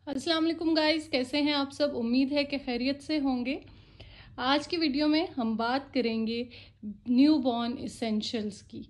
अस्सलाम वालेकुम गाइस, कैसे हैं आप सब। उम्मीद है कि खैरियत से होंगे। आज की वीडियो में हम बात करेंगे न्यू बॉर्न इसेंशियल्स की।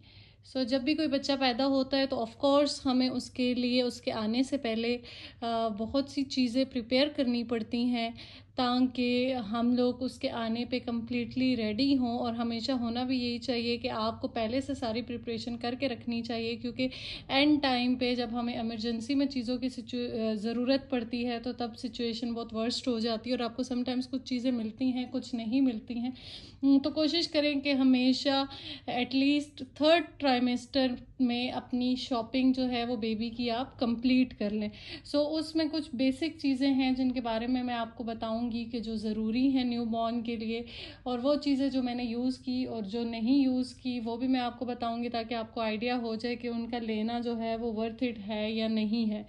जब भी कोई बच्चा पैदा होता है तो ऑफ़ कोर्स हमें उसके लिए उसके आने से पहले बहुत सी चीज़ें प्रिपेयर करनी पड़ती हैं ताकि हम लोग उसके आने पे कम्प्लीटली रेडी हों। और हमेशा होना भी यही चाहिए कि आपको पहले से सारी प्रिपरेशन करके रखनी चाहिए, क्योंकि एंड टाइम पे जब हमें इमरजेंसी में चीज़ों की ज़रूरत पड़ती है तो तब सिचुएशन बहुत वर्स्ट हो जाती है और आपको समटाइम्स कुछ चीज़ें मिलती हैं, कुछ नहीं मिलती हैं। तो कोशिश करें कि हमेशा एटलीस्ट थर्ड ट्राइमेस्टर में अपनी शॉपिंग जो है वो बेबी की आप कंप्लीट कर लें। उसमें कुछ बेसिक चीज़ें हैं जिनके बारे में मैं आपको बताऊंगी कि जो ज़रूरी हैं न्यू बॉर्न के लिए, और वो चीज़ें जो मैंने यूज़ की और जो नहीं यूज़ की वो भी मैं आपको बताऊंगी ताकि आपको आइडिया हो जाए कि उनका लेना जो है वो वर्थ इट है या नहीं है।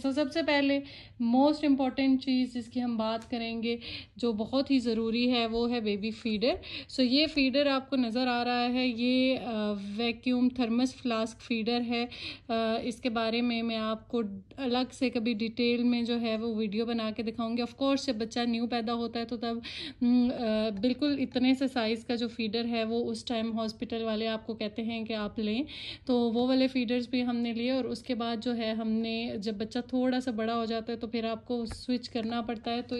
सबसे पहले मोस्ट इम्पॉर्टेंट चीज़ जिसकी हम बात करेंगे जो बहुत ही ज़रूरी है वो है बेबी फीडर। ये फीडर आपको नज़र आ रहा है, ये वैक्यूम थर्मस फ्लास्क फीडर है। इसके बारे में मैं आपको अलग से कभी डिटेल में जो है वो वीडियो बना के दिखाऊंगी। ऑफ कोर्स जब बच्चा न्यू पैदा होता है तो तब बिल्कुल इतने से साइज़ का जो फीडर है वो उस टाइम हॉस्पिटल वाले आपको कहते हैं कि आप लें, तो वो वाले फीडर्स भी हमने लिए। और उसके बाद जो है हमने जब बच्चा थोड़ा सा बड़ा हो जाता है तो फिर आपको स्विच करना पड़ता है, तो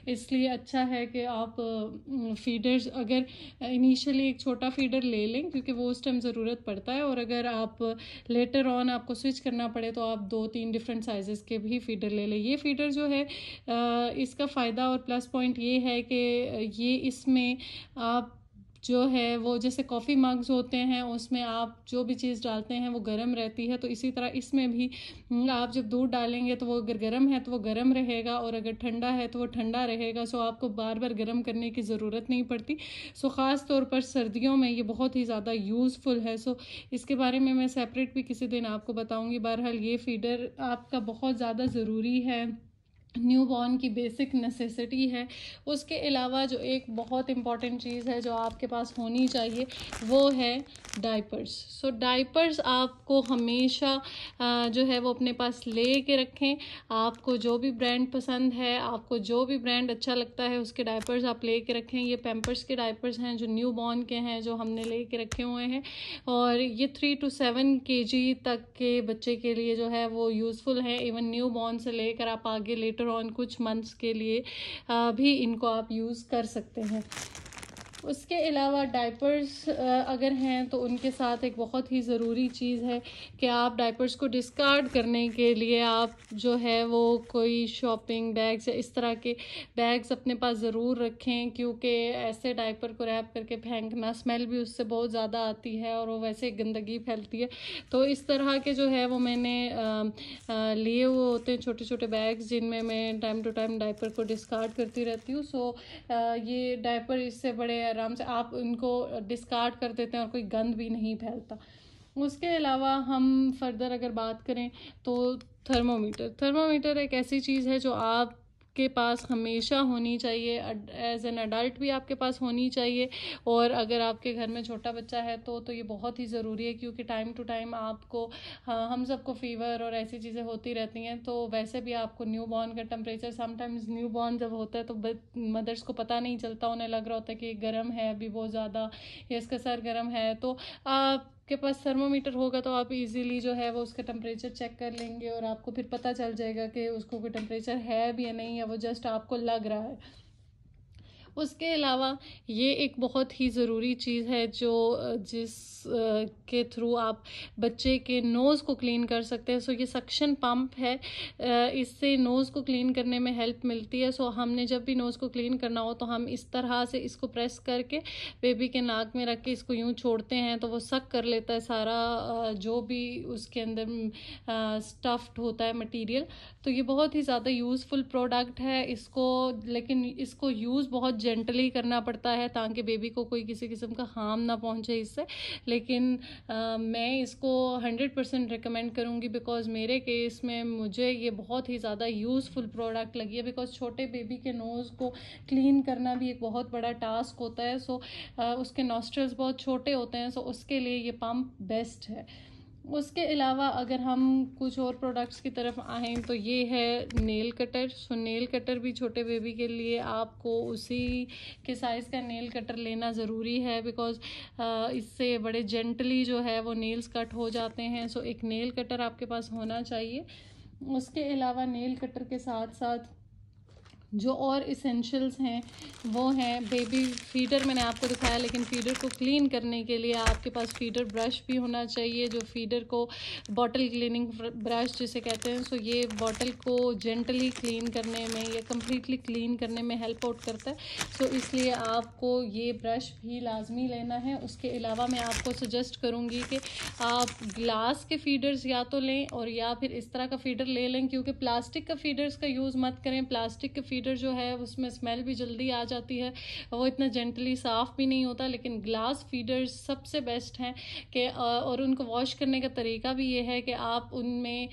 इसलिए अच्छा है कि आप फीडर्स अगर इनिशियली एक छोटा फीडर ले लें क्योंकि वो उस टाइम ज़रूरत पड़ता है, और अगर आप लेटर ऑन आपको स्विच करना पड़े तो आप 2-3 डिफरेंट साइजेस के भी फीडर ले लें। ये फीडर जो है इसका फ़ायदा और प्लस पॉइंट ये है कि ये इसमें आप जो है वो जैसे कॉफ़ी मग्स होते हैं उसमें आप जो भी चीज़ डालते हैं वो गर्म रहती है, तो इसी तरह इसमें भी आप जब दूध डालेंगे तो वो अगर गर्म है तो वो गर्म रहेगा और अगर ठंडा है तो वो ठंडा रहेगा। आपको बार बार गर्म करने की ज़रूरत नहीं पड़ती। ख़ास तौर पर सर्दियों में ये बहुत ही ज़्यादा यूज़फुल है। इसके बारे में मैं सेपरेट भी किसी दिन आपको बताऊँगी। बहरहाल ये फीडर आपका बहुत ज़्यादा ज़रूरी है, न्यू बॉर्न की बेसिक नेसेसिटी है। उसके अलावा जो एक बहुत इम्पॉर्टेंट चीज़ है जो आपके पास होनी चाहिए वो है डाइपर्स। डाइपर्स आपको हमेशा जो है वो अपने पास ले के रखें। आपको जो भी ब्रांड पसंद है, आपको जो भी ब्रांड अच्छा लगता है उसके डाइपर्स आप ले के रखें। ये पैम्पर्स के डाइपर्स हैं जो न्यू बॉर्न के हैं जो हमने ले के रखे हुए हैं, और ये 3 to 7 kg तक के बच्चे के लिए जो है वो यूज़फुल है। इवन न्यू बॉर्न से लेकर आप आगे लेटर ऑन कुछ मंथ्स के लिए भी इनको आप यूज़ कर सकते हैं। उसके अलावा डाइपर्स अगर हैं तो उनके साथ एक बहुत ही ज़रूरी चीज़ है कि आप डाइपर्स को डिस्कार्ड करने के लिए आप जो है वो कोई शॉपिंग बैग्स या इस तरह के बैग्स अपने पास ज़रूर रखें, क्योंकि ऐसे डाइपर को रैप करके फेंकना, स्मेल भी उससे बहुत ज़्यादा आती है और वो वैसे गंदगी फैलती है। तो इस तरह के जो है वो मैंने लिए हुए होते हैं छोटे छोटे बैग्स जिनमें मैं टाइम टू टाइम डाइपर को डिस्कार्ड करती रहती हूँ। ये डायपर इससे बड़े आराम से आप इनको डिस्कार्ड कर देते हैं और कोई गंद भी नहीं फैलता। उसके अलावा हम फर्दर अगर बात करें तो थर्मोमीटर एक ऐसी चीज़ है जो आप के पास हमेशा होनी चाहिए। एज एन अडल्ट भी आपके पास होनी चाहिए, और अगर आपके घर में छोटा बच्चा है तो ये बहुत ही ज़रूरी है, क्योंकि टाइम टू टाइम आपको हम सबको फीवर और ऐसी चीज़ें होती रहती हैं। तो वैसे भी आपको न्यू बॉर्न का टेम्परेचर, समटाइम्स न्यू बॉर्न जब होता है तो मदर्स को पता नहीं चलता, उन्हें लग रहा होता है कि गर्म है अभी बहुत ज़्यादा या इसका सर गर्म है। तो आपके पास थर्मोमीटर होगा तो आप इजीली जो है वो उसका टेम्परेचर चेक कर लेंगे और आपको फिर पता चल जाएगा कि उसको कोई टेम्परेचर है भी या नहीं, या वो जस्ट आपको लग रहा है। उसके अलावा ये एक बहुत ही ज़रूरी चीज़ है जो जिस के थ्रू आप बच्चे के नोज़ को क्लीन कर सकते हैं। ये सक्शन पंप है, इससे नोज़ को क्लीन करने में हेल्प मिलती है। हमने जब भी नोज़ को क्लीन करना हो तो हम इस तरह से इसको प्रेस करके बेबी के नाक में रख के इसको यूँ छोड़ते हैं तो वो सक कर लेता है सारा जो भी उसके अंदर स्टफ्ड होता है मटेरियल। तो ये बहुत ही ज़्यादा यूज़फुल प्रोडक्ट है। लेकिन इसको यूज़ बहुत जेंटली करना पड़ता है ताकि बेबी को कोई किसी किस्म का हार्म ना पहुंचे इससे। लेकिन मैं इसको 100% रिकमेंड करूंगी, बिकॉज मेरे केस में मुझे ये बहुत ही ज़्यादा यूज़फुल प्रोडक्ट लगी है। बिकॉज छोटे बेबी के नोज़ को क्लीन करना भी एक बहुत बड़ा टास्क होता है। उसके नॉस्ट्रल्स बहुत छोटे होते हैं, उसके लिए ये पंप बेस्ट है। उसके अलावा अगर हम कुछ और प्रोडक्ट्स की तरफ आएँ तो ये है नेल कटर। सो नेल कटर भी छोटे बेबी के लिए आपको उसी के साइज़ का नेल कटर लेना ज़रूरी है, बिकॉज़ इससे बड़े जेंटली जो है वो नेल्स कट हो जाते हैं। सो एक नेल कटर आपके पास होना चाहिए। उसके अलावा नेल कटर के साथ साथ जो और इसेंशियल्स हैं वो हैं बेबी फीडर। मैंने आपको दिखाया, लेकिन फीडर को क्लीन करने के लिए आपके पास फीडर ब्रश भी होना चाहिए, जो फीडर को बॉटल क्लीनिंग ब्रश जिसे कहते हैं। सो ये बॉटल को जेंटली क्लीन करने में या कम्प्लीटली क्लीन करने में हेल्प आउट करता है। सो इसलिए आपको ये ब्रश भी लाजमी लेना है। उसके अलावा मैं आपको सजेस्ट करूँगी कि आप ग्लास के फीडर्स या तो लें और या फिर इस तरह का फीडर ले लें, क्योंकि प्लास्टिक का फीडर्स का यूज़ मत करें। प्लास्टिक का फीडर जो है उसमें स्मेल भी जल्दी आ जाती है, वो इतना जेंटली साफ़ भी नहीं होता। लेकिन ग्लास फीडर्स सबसे बेस्ट हैं कि और उनको वॉश करने का तरीका भी ये है कि आप उनमें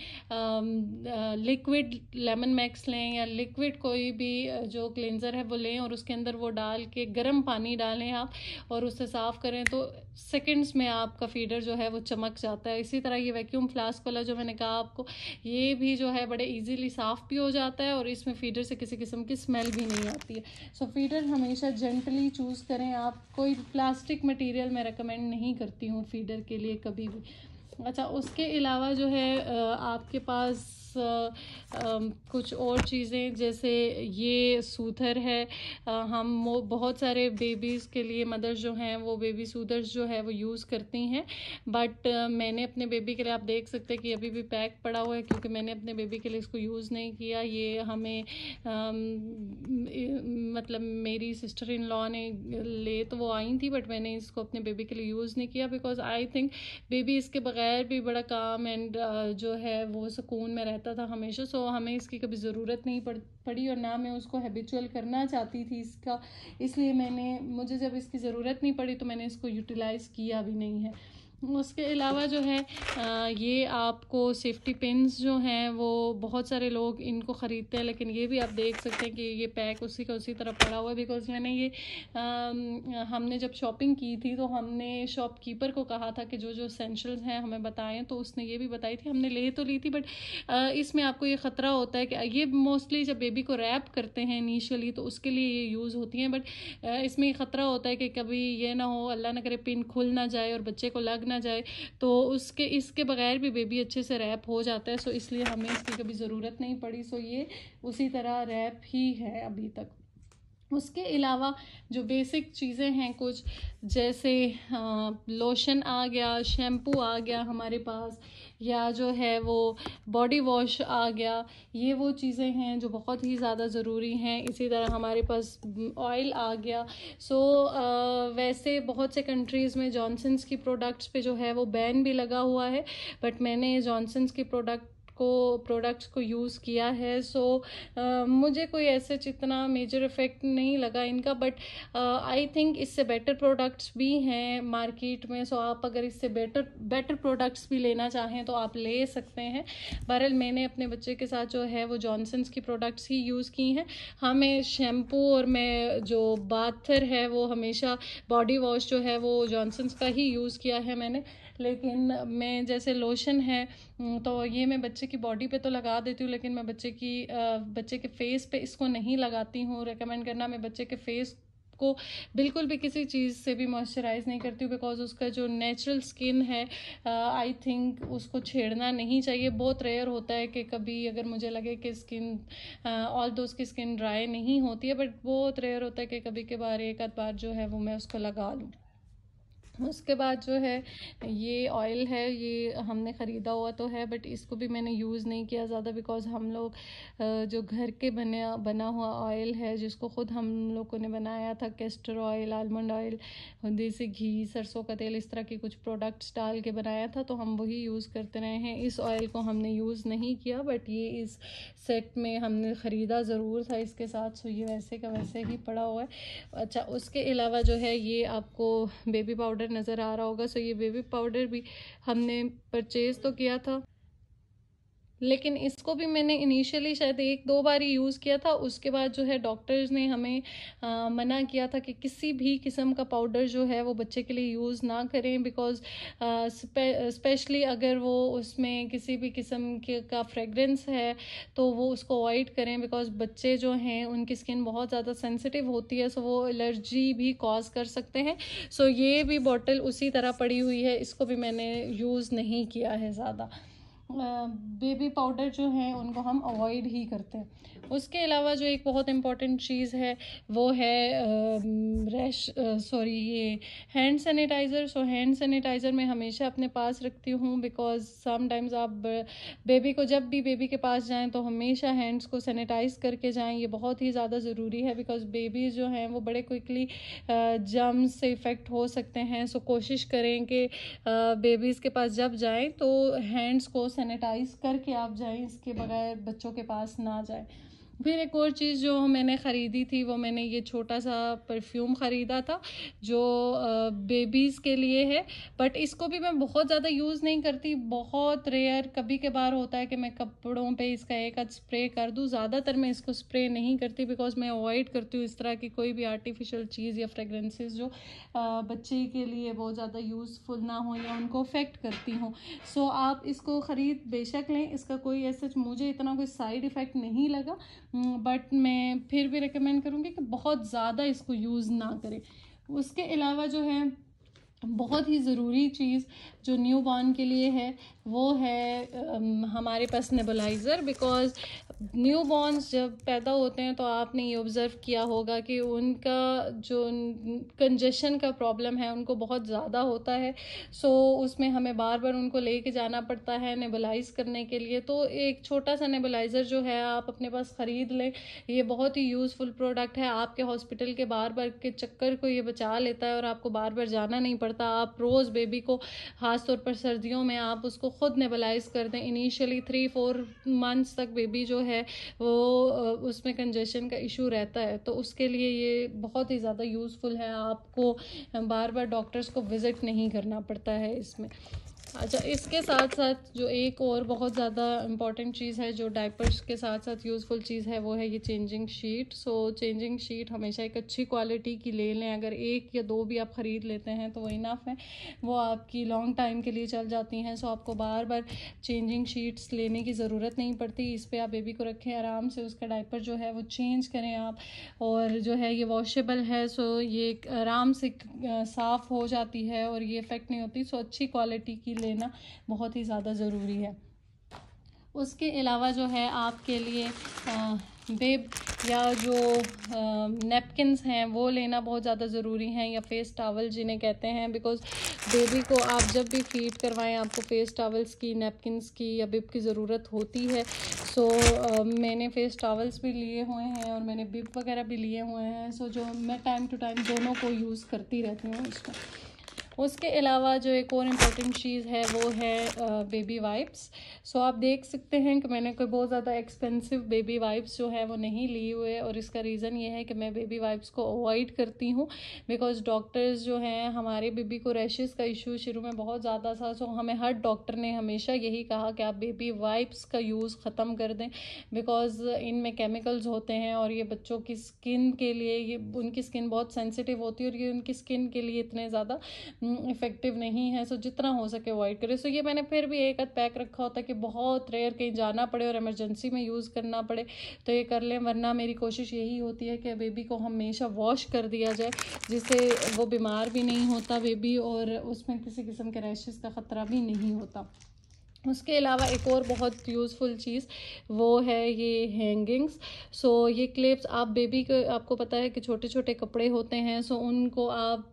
लिक्विड लेमन मैक्स लें या लिक्विड कोई भी जो क्लेंजर है वो लें और उसके अंदर वो डाल के गर्म पानी डालें आप और उससे साफ़ करें तो सेकंड्स में आपका फीडर जो है वो चमक जाता है। इसी तरह ये वैक्यूम फ्लास्क वाला जो मैंने कहा आपको, ये भी जो है बड़े इजीली साफ़ भी हो जाता है और इसमें फीडर से किसी किस्म की स्मेल भी नहीं आती है। सो फीडर हमेशा जेंटली चूज़ करें आप। कोई प्लास्टिक मटेरियल मैं रेकमेंड नहीं करती हूँ फीडर के लिए कभी भी। अच्छा, उसके अलावा जो है आपके पास कुछ और चीज़ें, जैसे ये सूथर है। हम बहुत सारे बेबीज़ के लिए मदर्स जो हैं वो बेबी सूथर्स जो है वो यूज़ करती हैं, बट मैंने अपने बेबी के लिए, आप देख सकते हैं कि अभी भी पैक पड़ा हुआ है क्योंकि मैंने अपने बेबी के लिए इसको यूज़ नहीं किया। ये हमें मतलब मेरी सिस्टर इन लॉ ने ले तो वो आई थी, बट मैंने इसको अपने बेबी के लिए यूज़ नहीं किया, बिकॉज आई थिंक बेबी इसके बगैर भी बड़ा काम एंड जो है वो सुकून में रहता था हमेशा। सो हमें इसकी कभी ज़रूरत नहीं पड़ी और ना मैं उसको हैबिचुअल करना चाहती थी इसका, इसलिए मुझे जब इसकी ज़रूरत नहीं पड़ी तो मैंने इसको यूटिलाइज़ किया भी नहीं है। उसके अलावा जो है ये आपको सेफ्टी पिन्स जो हैं वो बहुत सारे लोग इनको ख़रीदते हैं, लेकिन ये भी आप देख सकते हैं कि ये पैक उसी का उसी तरह पड़ा हुआ है। बिकॉज़ मैंने ये हमने जब शॉपिंग की थी तो हमने शॉपकीपर को कहा था कि जो जो एसेंशियल्स हैं हमें बताएं, तो उसने ये भी बताई थी। हमने ले तो ली थी, बट इसमें आपको ये ख़तरा होता है कि ये मोस्टली जब बेबी को रैप करते हैं इनिशियली तो उसके लिए ये यूज़ होती हैं, बट इसमें ये ख़तरा होता है कि कभी ये ना हो, अल्लाह ना करे, पिन खुल ना जाए और बच्चे को लग ना जाए, तो इसके बगैर भी बेबी अच्छे से रैप हो जाता है। सो इसलिए हमें इसकी कभी ज़रूरत नहीं पड़ी। सो ये उसी तरह रैप ही है अभी तक। उसके अलावा जो बेसिक चीज़ें हैं कुछ, जैसे लोशन आ गया, शैम्पू आ गया हमारे पास, या जो है वो बॉडी वॉश आ गया, ये वो चीज़ें हैं जो बहुत ही ज़्यादा ज़रूरी हैं। इसी तरह हमारे पास ऑयल आ गया। सो वैसे बहुत से कंट्रीज़ में जॉनसन्स की प्रोडक्ट्स पे जो है वो बैन भी लगा हुआ है, बट मैंने जॉनसन्स की प्रोडक्ट्स को यूज़ किया है। सो मुझे कोई ऐसे इतना मेजर इफ़ेक्ट नहीं लगा इनका, बट आई थिंक इससे बेटर प्रोडक्ट्स भी हैं मार्केट में। सो आप अगर इससे बेटर प्रोडक्ट्स भी लेना चाहें तो आप ले सकते हैं। बहरहाल मैंने अपने बच्चे के साथ जो है वो जॉनसन्स की प्रोडक्ट्स ही यूज़ की हैं। हाँ, मैं शैम्पू और मैं जो बाथर है वो हमेशा, बॉडी वॉश जो है वो जॉनसन्स का ही यूज़ किया है मैंने। लेकिन मैं जैसे लोशन है तो ये मैं बच्चे की बॉडी पे तो लगा देती हूँ, लेकिन मैं बच्चे के फेस पे इसको नहीं लगाती हूँ। रेकमेंड करना, मैं बच्चे के फेस को बिल्कुल भी किसी चीज़ से भी मॉइस्चराइज़ नहीं करती हूँ, बिकॉज उसका जो नेचुरल स्किन है आई थिंक उसको छेड़ना नहीं चाहिए। बहुत रेयर होता है कि कभी अगर मुझे लगे कि स्किन ऑल्दो उसकी स्किन ड्राई नहीं होती है, बट बहुत रेयर होता है कि कभी के बार एक आध बार जो है वो मैं उसको लगा लूँ। उसके बाद जो है ये ऑयल है, ये हमने ख़रीदा हुआ तो है, बट इसको भी मैंने यूज़ नहीं किया ज़्यादा, बिकॉज़ हम लोग जो घर के बना हुआ ऑयल है जिसको ख़ुद हम लोगों ने बनाया था, कैस्टर ऑयल, आलमंड ऑयल, देसी घी, सरसों का तेल, इस तरह की कुछ प्रोडक्ट्स डाल के बनाया था, तो हम वही यूज़ करते रहे हैं। इस ऑयल को हमने यूज़ नहीं किया, बट ये इस सेट में हमने ख़रीदा ज़रूर था इसके साथ। सो ये वैसे का वैसे ही पड़ा हुआ है। अच्छा, उसके अलावा जो है ये आपको बेबी पाउडर नज़र आ रहा होगा। सो ये बेबी पाउडर भी हमने परचेज़ तो किया था। लेकिन इसको भी मैंने इनिशियली शायद 1-2 बार ही यूज़ किया था। उसके बाद जो है डॉक्टर्स ने हमें मना किया था कि किसी भी किस्म का पाउडर जो है वो बच्चे के लिए यूज़ ना करें, बिकॉज़ स्पेशली अगर वो उसमें किसी भी किस्म के का फ्रेगरेंस है तो वो उसको अवॉइड करें, बिकॉज़ बच्चे जो हैं उनकी स्किन बहुत ज़्यादा सेंसिटिव होती है, सो वो एलर्जी भी कॉज कर सकते हैं। सो ये भी बॉटल उसी तरह पड़ी हुई है, इसको भी मैंने यूज़ नहीं किया है ज़्यादा। बेबी पाउडर जो हैं उनको हम अवॉइड ही करते हैं। उसके अलावा जो एक बहुत इम्पॉर्टेंट चीज़ है वो है ये hand sanitiser. So hand sanitiser मैं हमेशा अपने पास रखती हूँ, बिकॉज़ समटाइम्स आप जब भी बेबी के पास जाएं तो हमेशा हैंड्स को सैनिटाइज़ करके जाएं। ये बहुत ही ज़्यादा ज़रूरी है, बिकॉज़ बेबीज़ जो हैं वो बड़े क्विकली जर्म्स से इफ़ेक्ट हो सकते हैं। सो कोशिश करें कि बेबीज़ के पास जब जाएं तो हैंड्स को सैनिटाइज़ करके आप जाएं, इसके बगैर बच्चों के पास ना जाएं। फिर एक और चीज़ जो मैंने ख़रीदी थी वो मैंने ये छोटा सा परफ्यूम ख़रीदा था जो बेबीज़ के लिए है, बट इसको भी मैं बहुत ज़्यादा यूज़ नहीं करती। बहुत रेयर कभी कभार होता है कि मैं कपड़ों पे इसका एक आध स्प्रे कर दूँ, ज़्यादातर मैं इसको स्प्रे नहीं करती, बिकॉज मैं अवॉइड करती हूँ इस तरह की कोई भी आर्टिफिशियल चीज़ या फ्रेगरेंसेस जो बच्चे के लिए बहुत ज़्यादा यूज़फुल ना हो या उनको अफेक्ट करती हों। सो आप इसको ख़रीद बेशक लें, इसका कोई ऐसा मुझे इतना कोई साइड इफ़ेक्ट नहीं लगा, बट मैं फिर भी रिकमेंड करूँगी कि बहुत ज़्यादा इसको यूज़ ना करें। उसके अलावा जो है बहुत ही ज़रूरी चीज़ जो न्यू बॉर्न के लिए है वो है हमारे पास नेबुलाइज़र, बिकॉज़ न्यू बॉर्न्स जब पैदा होते हैं तो आपने ये ऑब्ज़र्व किया होगा कि उनका जो कंजेशन का प्रॉब्लम है उनको बहुत ज़्यादा होता है। सो उसमें हमें बार बार उनको लेके जाना पड़ता है नेबुलाइज़ करने के लिए। तो एक छोटा सा नेबुलाइज़र जो है आप अपने पास ख़रीद लें, ये बहुत ही यूज़फुल प्रोडक्ट है। आपके हॉस्पिटल के बार बार के चक्कर को ये बचा लेता है और आपको बार बार जाना नहीं पड़ता। आप रोज़ बेबी को, ख़ास तौर पर सर्दियों में, आप उसको खुद नेबुलाइज़ कर दें। इनिशियली 3-4 मंथ्स तक बेबी जो है वो उसमें कंजेशन का इशू रहता है, तो उसके लिए ये बहुत ही ज़्यादा यूज़फुल है। आपको बार बार डॉक्टर्स को विज़िट नहीं करना पड़ता है इसमें। अच्छा, इसके साथ साथ जो एक और बहुत ज़्यादा इम्पॉर्टेंट चीज़ है जो डायपर्स के साथ साथ यूज़फुल चीज़ है वो है ये चेंजिंग शीट। सो चेंजिंग शीट हमेशा एक अच्छी क्वालिटी की ले लें। अगर 1 या 2 भी आप ख़रीद लेते हैं तो वो इनफ है, वो आपकी लॉन्ग टाइम के लिए चल जाती हैं। सो आपको बार बार चेंजिंग शीट्स लेने की ज़रूरत नहीं पड़ती। इस पर आप बेबी को रखें, आराम से उसका डायपर जो है वो चेंज करें आप, और जो है ये वॉशेबल है, सो ये आराम से साफ़ हो जाती है और ये इफ़ेक्ट नहीं होती। सो अच्छी क्वालिटी की लेना बहुत ही ज़्यादा ज़रूरी है। उसके अलावा जो है आपके लिए बेब या जो नैपकिन्स हैं वो लेना बहुत ज़्यादा ज़रूरी हैं, या फेस टॉवल जिन्हें कहते हैं, बिकॉज़ बेबी को आप जब भी फीड करवाएं आपको फेस टॉवल्स की, नैपकिन्स की या बिब की ज़रूरत होती है। सो मैंने फेस टॉवल्स भी लिए हुए हैं और मैंने बिब वगैरह भी लिए हुए हैं। सो जो मैं टाइम टू टाइम दोनों को यूज़ करती रहती हूँ इसको। उसके अलावा जो एक और इम्पॉर्टेंट चीज़ है वो है बेबी वाइप्स। सो आप देख सकते हैं कि मैंने कोई बहुत ज़्यादा एक्सपेंसिव बेबी वाइप्स जो है वो नहीं लिए हुए, और इसका रीज़न ये है कि मैं बेबी वाइप्स को अवॉइड करती हूँ, बिकॉज़ डॉक्टर्स जो हैं, हमारे बेबी को रैशेस का इशू शुरू में बहुत ज़्यादा था। सो हमें हर डॉक्टर ने हमेशा यही कहा कि आप बेबी वाइप्स का यूज़ ख़त्म कर दें, बिकॉज़ इनमें केमिकल्स होते हैं और ये बच्चों की स्किन के लिए, ये उनकी स्किन बहुत सेंसिटिव होती है और ये उनकी स्किन के लिए इतने ज़्यादा इफ़ेक्टिव नहीं है। सो जितना हो सके अवॉइड करें। सो ये मैंने फिर भी एक आध पैक रखा होता है कि बहुत रेयर कहीं जाना पड़े और इमरजेंसी में यूज़ करना पड़े तो ये कर लें, वरना मेरी कोशिश यही होती है कि बेबी को हमेशा वॉश कर दिया जाए, जिससे वो बीमार भी नहीं होता बेबी और उसमें किसी किस्म के रैशेस का ख़तरा भी नहीं होता। उसके अलावा एक और बहुत यूज़फुल चीज़ वो है ये हैंगिंग्स। सो ये क्लिप्स आप बेबी को, आपको पता है कि छोटे छोटे कपड़े होते हैं, सो उनको आप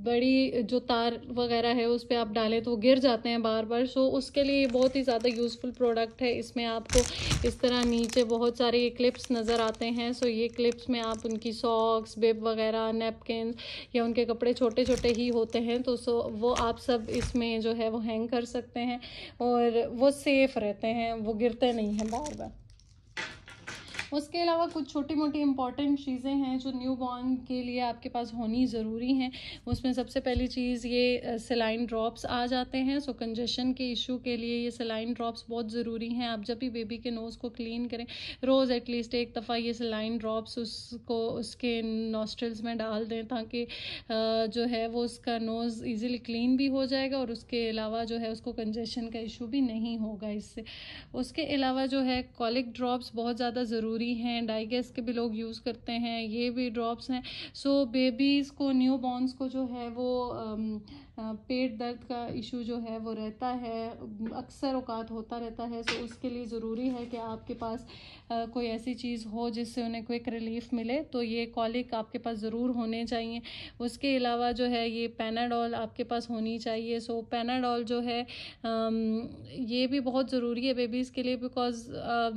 बड़ी जो तार वगैरह है उस पर आप डालें तो वो गिर जाते हैं बार बार। सो उसके लिए बहुत ही ज़्यादा यूज़फुल प्रोडक्ट है। इसमें आपको इस तरह नीचे बहुत सारे ये क्लिप्स नज़र आते हैं। सो ये क्लिप्स में आप उनकी सॉक्स, बिब वगैरह, नैपकिन या उनके कपड़े छोटे छोटे ही होते हैं तो वो आप सब इसमें जो है वो हैंग कर सकते हैं और वो सेफ़ रहते हैं, वो गिरते नहीं हैं बार बार। उसके अलावा कुछ छोटी मोटी इंपॉर्टेंट चीज़ें हैं जो न्यू बॉर्न के लिए आपके पास होनी ज़रूरी हैं। उसमें सबसे पहली चीज़ ये सेलाइन ड्रॉप्स आ जाते हैं। सो कंजेशन के इशू के लिए ये सेलाइन ड्रॉप्स बहुत ज़रूरी हैं। आप जब भी बेबी के नोज़ को क्लीन करें, रोज़ एटलीस्ट एक दफ़ा ये सेलाइन ड्रॉप्स उसके नॉस्ट्रल्स में डाल दें, ताकि जो है वो उसका नोज़ ईज़िली क्लीन भी हो जाएगा और उसके अलावा जो है उसको कंजेशन का इशू भी नहीं होगा इससे। उसके अलावा जो है कॉलिक ड्रॉप्स बहुत ज़्यादा ज़रूरी हैं। डाइगेस के भी लोग यूज़ करते हैं, ये भी ड्रॉप्स हैं। सो बेबीज़ को, न्यू बॉर्न्स को जो है वो पेट दर्द का इशू जो है वो रहता है, अक्सर औकात होता रहता है। सो उसके लिए ज़रूरी है कि आपके पास कोई ऐसी चीज़ हो जिससे उन्हें क्विक रिलीफ मिले। तो ये कॉलिक आपके पास ज़रूर होने चाहिए। उसके अलावा जो है ये पैनाडोल आपके पास होनी चाहिए। सो पैनाडोल जो है ये भी बहुत ज़रूरी है बेबीज़ के लिए, बिकॉज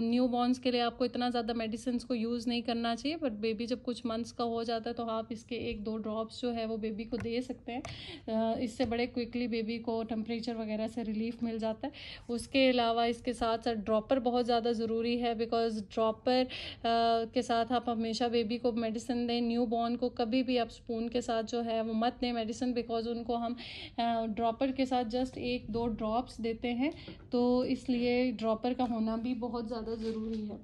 न्यू बॉर्न्स के लिए आपको इतना ज़्यादा मेडिसिन को यूज़ नहीं करना चाहिए। बट बेबी जब कुछ मंथ्स का हो जाता है तो आप इसके 1-2 ड्रॉप्स जो है वो बेबी को दे सकते हैं। इससे बड़े क्विकली बेबी को टेम्परेचर वगैरह से रिलीफ मिल जाता है। उसके अलावा इसके साथ साथ ड्रॉपर बहुत ज़्यादा ज़रूरी है, बिकॉज ड्रॉपर के साथ आप हमेशा बेबी को मेडिसिन दें। न्यू बॉर्न को कभी भी आप स्पून के साथ जो है वो मत दें मेडिसिन, बिकॉज उनको हम ड्रॉपर के साथ जस्ट 1-2 ड्रॉप्स देते हैं। तो इसलिए ड्रॉपर का होना भी बहुत ज़्यादा ज़रूरी है।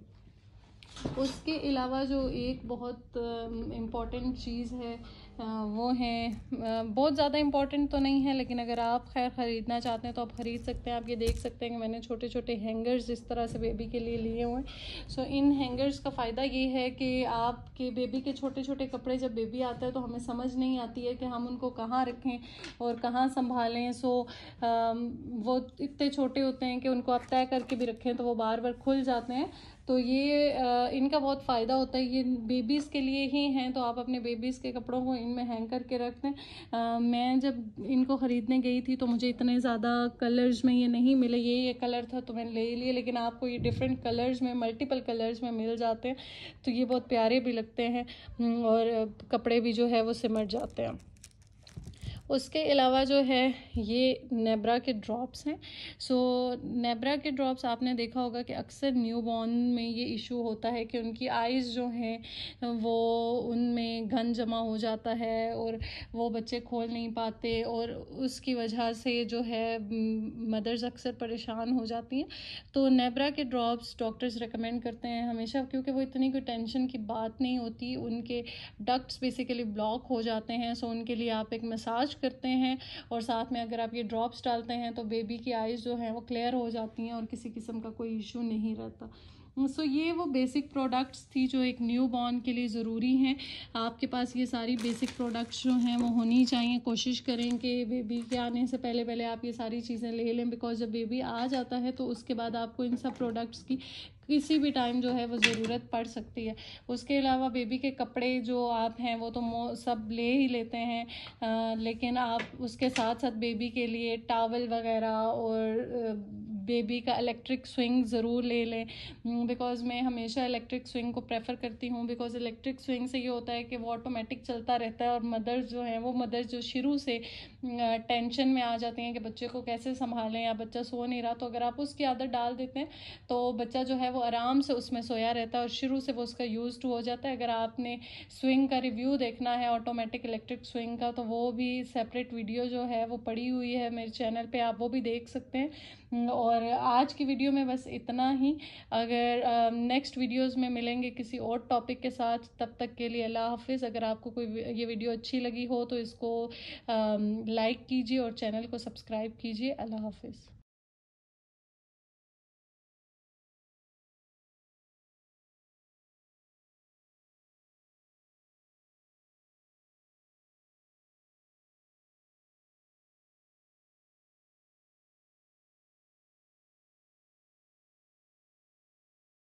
उसके अलावा जो एक बहुत इम्पॉर्टेंट चीज़ है वो है, बहुत ज़्यादा इम्पॉर्टेंट तो नहीं है, लेकिन अगर आप खैर ख़रीदना चाहते हैं तो आप ख़रीद सकते हैं। आप ये देख सकते हैं कि मैंने छोटे छोटे हैंगर्स इस तरह से बेबी के लिए लिए हुए हैं। सो इन हैंगर्स का फ़ायदा ये है कि आपके बेबी के छोटे छोटे कपड़े, जब बेबी आता है तो हमें समझ नहीं आती है कि हम उनको कहाँ रखें और कहाँ संभालें। सो वो इतने छोटे होते हैं कि उनको आप तय करके भी रखें तो वो बार बार खुल जाते हैं। तो ये इनका बहुत फ़ायदा होता है। ये बेबीज़ के लिए ही हैं, तो आप अपने बेबीज़ के कपड़ों को इनमें हैंग करके रख दें। मैं जब इनको ख़रीदने गई थी तो मुझे इतने ज़्यादा कलर्स में ये नहीं मिले। ये कलर था तो मैंने ले लिए, लेकिन आपको ये डिफरेंट कलर्स में, मल्टीपल कलर्स में मिल जाते हैं। तो ये बहुत प्यारे भी लगते हैं और कपड़े भी जो है वो सिमट जाते हैं। उसके अलावा जो है ये नेब्रा के ड्रॉप्स हैं। सो नेब्रा के ड्रॉप्स आपने देखा होगा कि अक्सर न्यू बॉर्न में ये इशू होता है कि उनकी आइज़ जो हैं वो, उनमें घन जमा हो जाता है और वो बच्चे खोल नहीं पाते, और उसकी वजह से जो है मदर्स अक्सर परेशान हो जाती हैं। तो नेब्रा के ड्रॉप्स डॉक्टर्स रेकमेंड करते हैं हमेशा, क्योंकि वो इतनी कोई टेंशन की बात नहीं होती। उनके डक्ट्स बेसिकली ब्लॉक हो जाते हैं। सो उनके लिए आप एक मसाज करते हैं और साथ में अगर आप ये ड्रॉप्स डालते हैं तो बेबी की आइज़ जो हैं वो क्लियर हो जाती हैं और किसी किस्म का कोई इशू नहीं रहता। सो ये वो बेसिक प्रोडक्ट्स थी जो एक न्यू बॉर्न के लिए ज़रूरी हैं। आपके पास ये सारी बेसिक प्रोडक्ट्स जो हैं वो होनी चाहिए। कोशिश करें कि बेबी के आने से पहले पहले आप ये सारी चीज़ें ले लें, बिकॉज जब बेबी आ जाता है तो उसके बाद आपको इन सब प्रोडक्ट्स की किसी भी टाइम जो है वो ज़रूरत पड़ सकती है। उसके अलावा बेबी के कपड़े जो आप हैं वो तो सब ले ही लेते हैं, लेकिन आप उसके साथ साथ बेबी के लिए टॉवल वगैरह और बेबी का इलेक्ट्रिक स्विंग ज़रूर ले लें। बिकॉज़ मैं हमेशा इलेक्ट्रिक स्विंग को प्रेफर करती हूँ, बिकॉज़ इलेक्ट्रिक स्विंग से ये होता है कि वो ऑटोमेटिक चलता रहता है और मदर्स जो हैं वो मदर्स जो शुरू से टेंशन में आ जाती हैं कि बच्चे को कैसे संभालें या बच्चा सो नहीं रहा, तो अगर आप उसकी आदत डाल देते हैं तो बच्चा जो है वो आराम से उसमें सोया रहता है और शुरू से वो उसका यूज्ड हो जाता है। अगर आपने स्विंग का रिव्यू देखना है ऑटोमेटिक इलेक्ट्रिक स्विंग का, तो वो भी सेपरेट वीडियो जो है वो पड़ी हुई है मेरे चैनल पे, आप वो भी देख सकते हैं। और आज की वीडियो में बस इतना ही। अगर नेक्स्ट वीडियोस में मिलेंगे किसी और टॉपिक के साथ, तब तक के लिए अल्लाह हाफिज़। अगर आपको कोई ये वीडियो अच्छी लगी हो तो इसको लाइक कीजिए और चैनल को सब्सक्राइब कीजिए। अल्लाह हाफिज़।